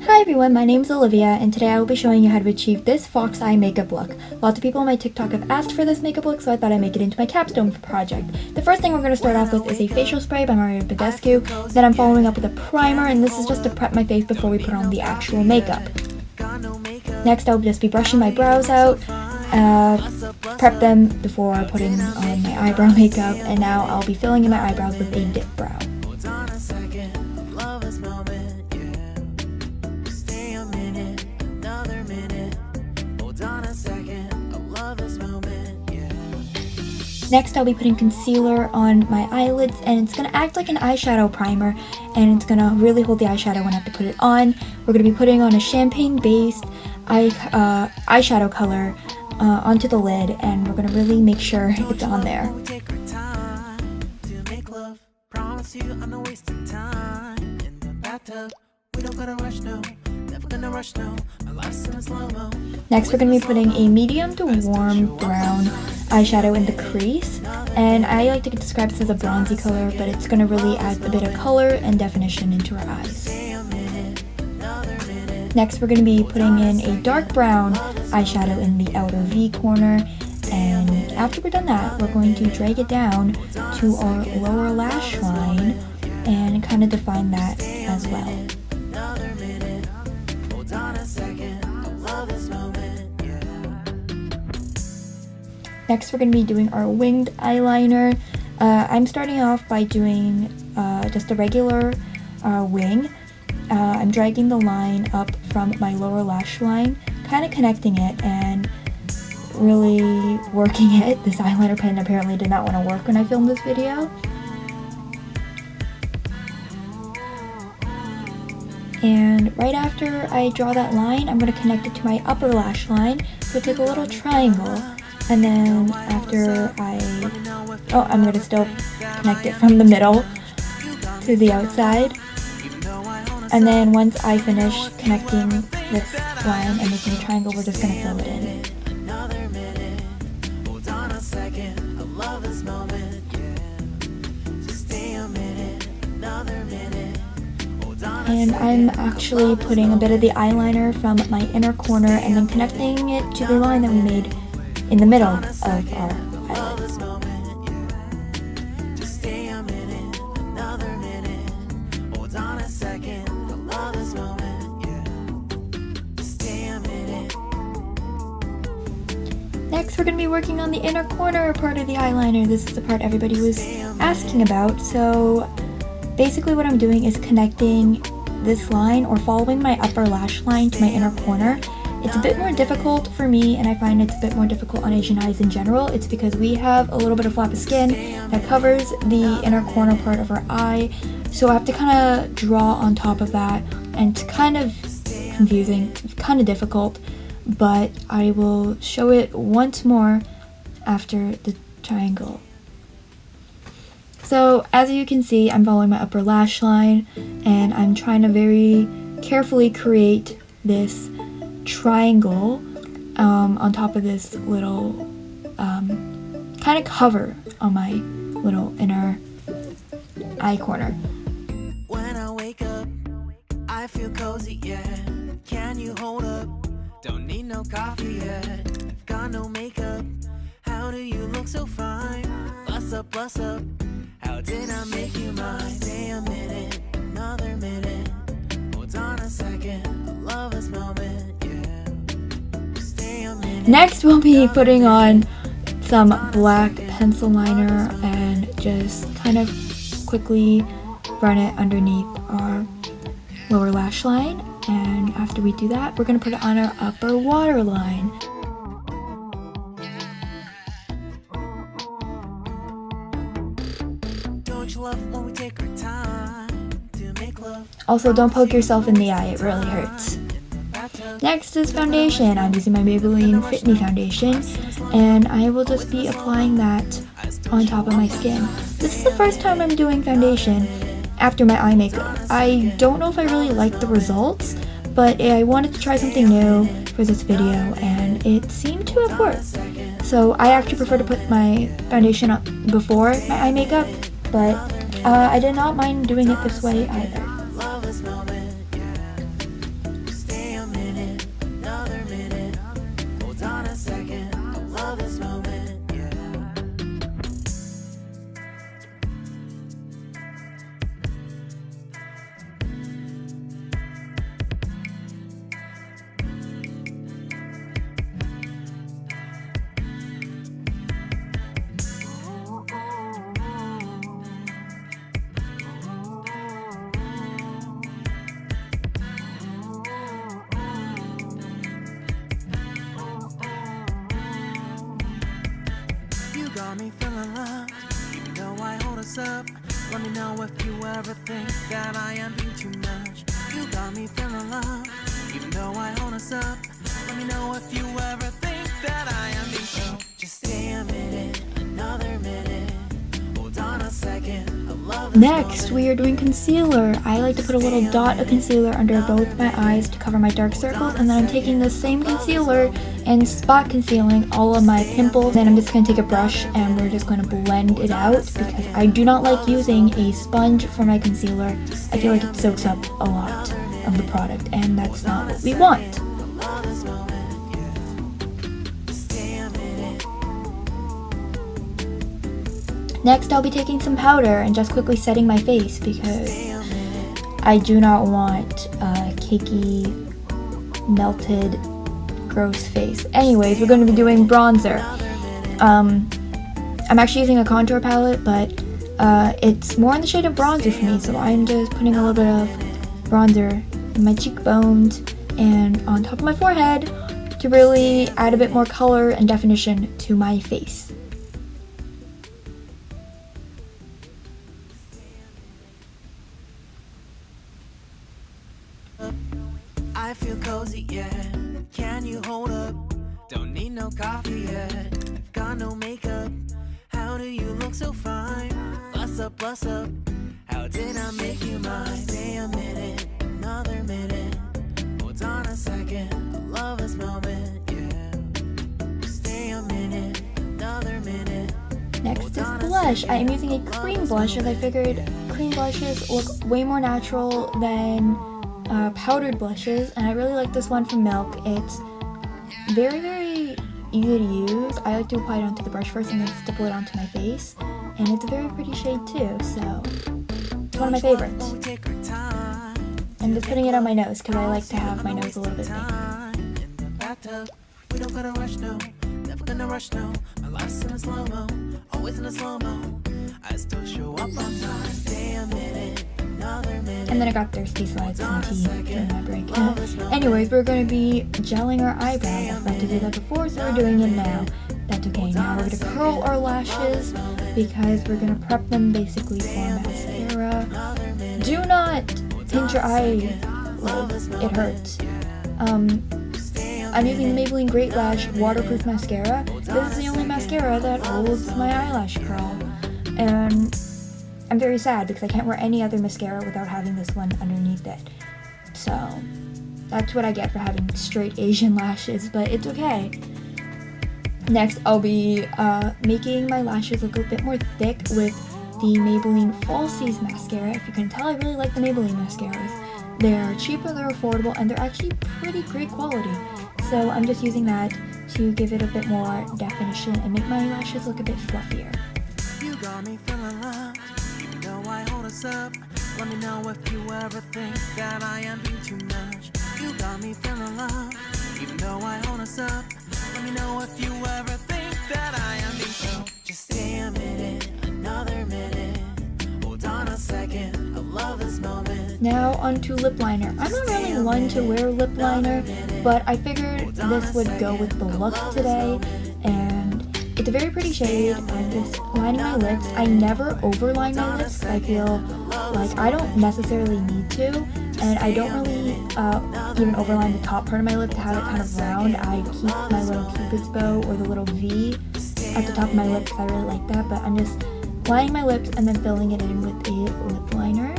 Hi everyone, my name is Olivia, and today I will be showing you how to achieve this fox eye makeup look. Lots of people on my TikTok have asked for this makeup look, so I thought I'd make it into my capstone project. The first thing we're going to start off with is a facial spray by vsco. Then I'm following up with a primer, and this is just to prep my face before we put on the actual makeup. Next, I'll just be brushing my brows out, prep them before putting on my eyebrow makeup, and now I'll be filling in my eyebrows with a dip brow. Next, I'll be putting concealer on my eyelids, and it's going to act like an eyeshadow primer, and it's going to really hold the eyeshadow when I have to put it on. We're going to be putting on a champagne-based eyeshadow color onto the lid, and we're going to really make sure it's on there. Next, we're going to be putting a medium to warm brown eyeshadow in the crease, and I like to describe this as a bronzy color, but it's going to really add a bit of color and definition into our eyes. Next, we're going to be putting in a dark brown eyeshadow in the outer V corner, and after we're done that, we're going to drag it down to our lower lash line and kind of define that as well. Next, we're going to be doing our winged eyeliner. I'm starting off by doing just a regular wing. I'm dragging the line up from my lower lash line, kind of connecting it and really working it. This eyeliner pen apparently did not want to work when I filmed this video. And right after I draw that line, I'm going to connect it to my upper lash line, so it's like a little triangle. And then after I'm going to still connect it from the middle to the outside. And then once I finish connecting this line and making a triangle, we're just going to fill it in. And I'm actually putting a bit of the eyeliner from my inner corner and then connecting it to the line that we made in the middle of our eyelids. Next, we're going to be working on the inner corner part of the eyeliner. This is the part everybody was asking about. So basically what I'm doing is connecting this line or following my upper lash line to my inner corner. It's a bit more difficult for me, and I find it's a bit more difficult on Asian eyes in general. It's because we have a little bit of flap of skin that covers the inner corner part of our eye, so I have to kind of draw on top of that, and it's kind of confusing, kind of difficult, but I will show it once more after the triangle. So as you can see, I'm following my upper lash line, and I'm trying to very carefully create this triangle on top of this little kind of cover on my little inner eye corner. When I wake up, I feel cozy, yeah. Can you hold up? Don't need no coffee yet. Got no makeup. How do you look so fine? Bust up, bust up. How did I make you mine? Stay a minute, another minute. Hold on a second, love this moment. Next, we'll be putting on some black pencil liner and just kind of quickly run it underneath our lower lash line. And after we do that, we're going to put it on our upper waterline. Don't you love when we take our time to make love? Also, don't poke yourself in the eye, it really hurts. Next is foundation. I'm using my Maybelline Fit Me foundation, and I will just be applying that on top of my skin. This is the first time I'm doing foundation after my eye makeup. I don't know if I really like the results, but I wanted to try something new for this video, and it seemed to have worked. So I actually prefer to put my foundation on before my eye makeup, but I did not mind doing it this way either. feeling loved, even though I hold us up. Let me know if you ever think that I am being too much. You got me feeling loved, even though I hold us up. Let me know if you ever think that I am being so. Just stay a minute, another minute. Hold on a second. I love this Next, moment. we are doing concealer. I like to put a little dot of concealer under both my eyes to cover my dark circles, and then I'm taking the same concealer and spot concealing all of my pimples. Then I'm just going to take a brush and we're just going to blend it out because I do not like using a sponge for my concealer. I feel like it soaks up a lot of the product, and that's not what we want. Love this moment, yeah. Just stay a minute. Next, I'll be taking some powder and just quickly setting my face because I do not want a cakey, melted, gross face. Anyways, we're going to be doing bronzer. I'm actually using a contour palette, but it's more in the shade of bronzer for me, so I'm just putting a little bit of bronzer in my cheekbones and on top of my forehead to really add a bit more color and definition to my face. I feel cozy, yeah. Can you hold up? Don't need no coffee yet. I've got no makeup. How do you look so fine? Bust up, bust up. How did I make you mine? Stay a minute, another minute. Hold on a second. I love this moment, yeah. Stay a minute, another minute. Next is blush. I am using a cream blush as I figured cream blushes look way more natural than powdered blushes, and I really like this one from Milk. It's very, very easy to use. I like to apply it onto the brush first and then stipple it onto my face, and it's a very pretty shade too, so it's one of my favorites. I'm just putting it on my nose because I like to have my nose a little bit big. We don't gotta rush, no. Never gonna rush, no. My life's in a slow-mo, always in a slow-mo. I still show up on time. Stay a minute, another minute. And then I got thirsty, so I had some tea during my break. Anyways, we're going to be gelling our eyebrows. I forgot to do that before, so we're doing it now. That's okay. Now we're going to curl our lashes because we're going to prep them basically for mascara. Do not pinch your eyelids. It hurts. I'm using the Maybelline Great Lash Waterproof Mascara. This is the only mascara that holds my eyelash curl. And I'm very sad because I can't wear any other mascara without having this one underneath it. So that's what I get for having straight Asian lashes, but it's okay. Next, I'll be making my lashes look a bit more thick with the Maybelline Falsies mascara. If you can tell, I really like the Maybelline mascaras. They're cheaper, they're affordable, and they're actually pretty great quality. So I'm just using that to give it a bit more definition and make my lashes look a bit fluffier. You got me feeling loved, even though I hold us up. Let me know if you ever think that I am being too much. You got me feeling loved, even though I hold us up. Let me know if you ever think that I am being so. Just stay a minute, another minute. Hold on a second, I love this moment. Now onto lip liner. I'm not really one to wear lip liner, but I figured this would go with the look today, and it's a very pretty shade. I'm just lining my lips. I never overline my lips because I feel like I don't necessarily need to, and I don't really even overline the top part of my lip to have it kind of round. I keep my little cupid's bow or the little V at the top of my lip because I really like that, but I'm just lining my lips and then filling it in with a lip liner.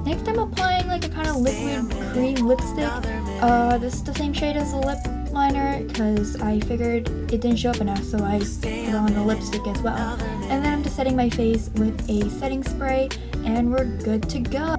Next, I'm applying like a kind of liquid cream lipstick. This is the same shade as the lip liner because I figured it didn't show up enough, so I put on the lipstick as well. And then I'm just setting my face with a setting spray, and we're good to go.